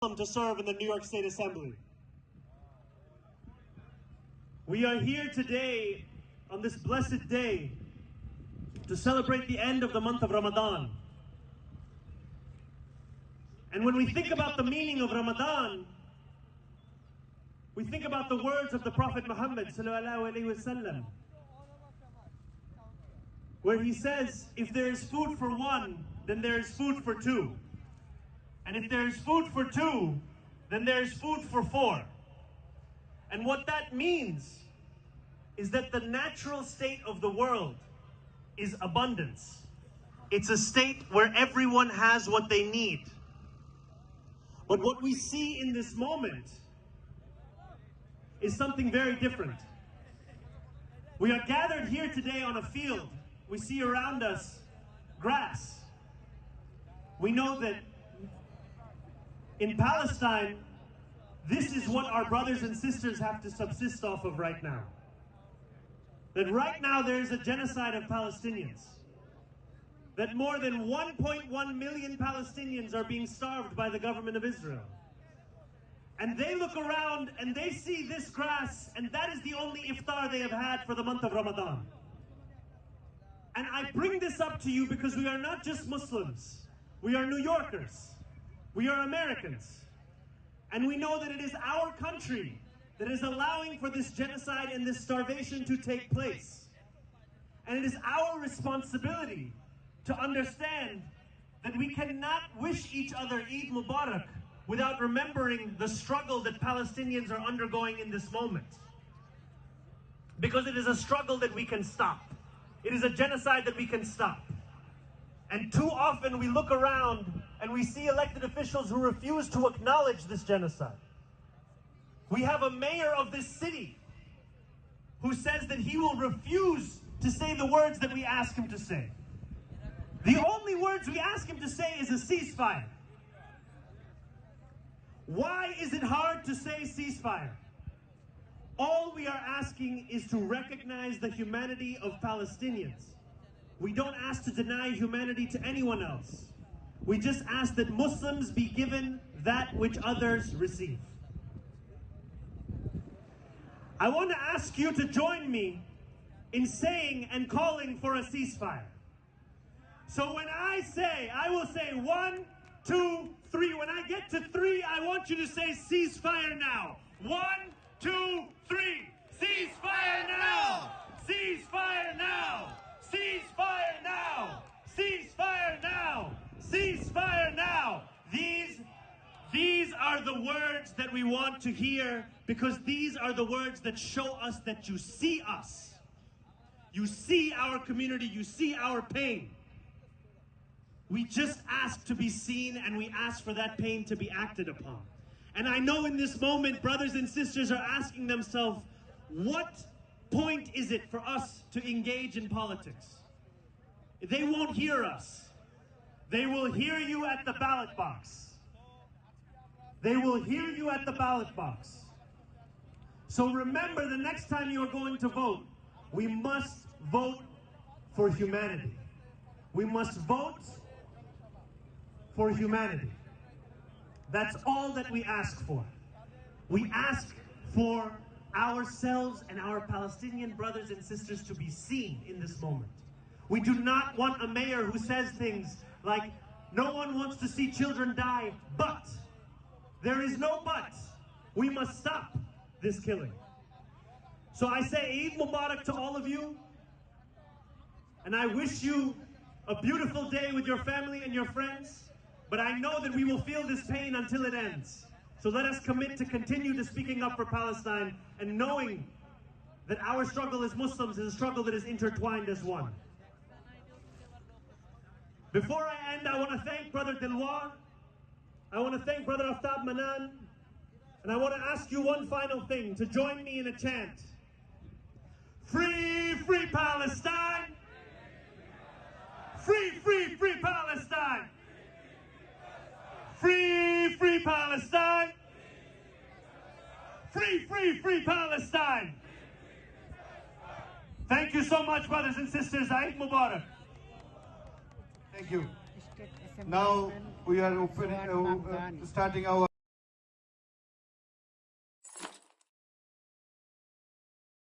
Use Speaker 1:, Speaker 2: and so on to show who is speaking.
Speaker 1: to serve in the New York State Assembly. We are here today on this blessed day to celebrate the end of the month of Ramadan. And when we think about the meaning of Ramadan, we think about the words of the Prophet Muhammad ﷺ, where he says, if there is food for one, then there is food for two. And if there is food for two, then there is food for four. And what that means is that the natural state of the world is abundance. It's a state where everyone has what they need. But what we see in this moment is something very different. We are gathered here today on a field. We see around us grass. We know that in Palestine, this is what our brothers and sisters have to subsist off of right now. That right now there is a genocide of Palestinians. That more than 1.1 million Palestinians are being starved by the government of Israel. And they look around and they see this grass, and that is the only iftar they have had for the month of Ramadan. And I bring this up to you because we are not just Muslims. We are New Yorkers. We are Americans. And we know that it is our country that is allowing for this genocide and this starvation to take place. And it is our responsibility to understand that we cannot wish each other Eid Mubarak without remembering the struggle that Palestinians are undergoing in this moment. Because it is a struggle that we can stop. It is a genocide that we can stop. And too often we look around and we see elected officials who refuse to acknowledge this genocide. We have a mayor of this city who says that he will refuse to say the words that we ask him to say. The only words we ask him to say is a ceasefire. Why is it hard to say ceasefire? All we are asking is to recognize the humanity of Palestinians. We don't ask to deny humanity to anyone else. We just ask that Muslims be given that which others receive. I want to ask you to join me in saying and calling for a ceasefire. So when I say, I will say 1, 2, 3. When I get to 3, I want you to say ceasefire now. 1, 2, 3. Ceasefire now! Ceasefire now! Ceasefire now! Ceasefire now! Ceasefire now! These are the words that we want to hear, because these are the words that show us that you see us. You see our community, you see our pain. We just ask to be seen, and we ask for that pain to be acted upon. And I know in this moment, brothers and sisters are asking themselves, what point is it for us to engage in politics? They won't hear us. They will hear you at the ballot box. They will hear you at the ballot box. So remember, the next time you are going to vote, we must vote for humanity. We must vote for humanity. That's all that we ask for. We ask for ourselves and our Palestinian brothers and sisters to be seen in this moment. We do not want a mayor who says things like, no one wants to see children die, but. There is no but. We must stop this killing. So I say Eid Mubarak to all of you, and I wish you a beautiful day with your family and your friends, but I know that we will feel this pain until it ends. So let us commit to continue to speaking up for Palestine, and knowing that our struggle as Muslims is a struggle that is intertwined as one. Before I end, I want to thank Brother Dilwar. I want to thank Brother Aftab Manan. And I want to ask you one final thing, to join me in a chant. Free, free Palestine! Free, free, free Palestine! Free, free Palestine! Free, free, free Palestine! Thank you so much, brothers and sisters. Eid Mubarak.
Speaker 2: Thank you. Now we are starting our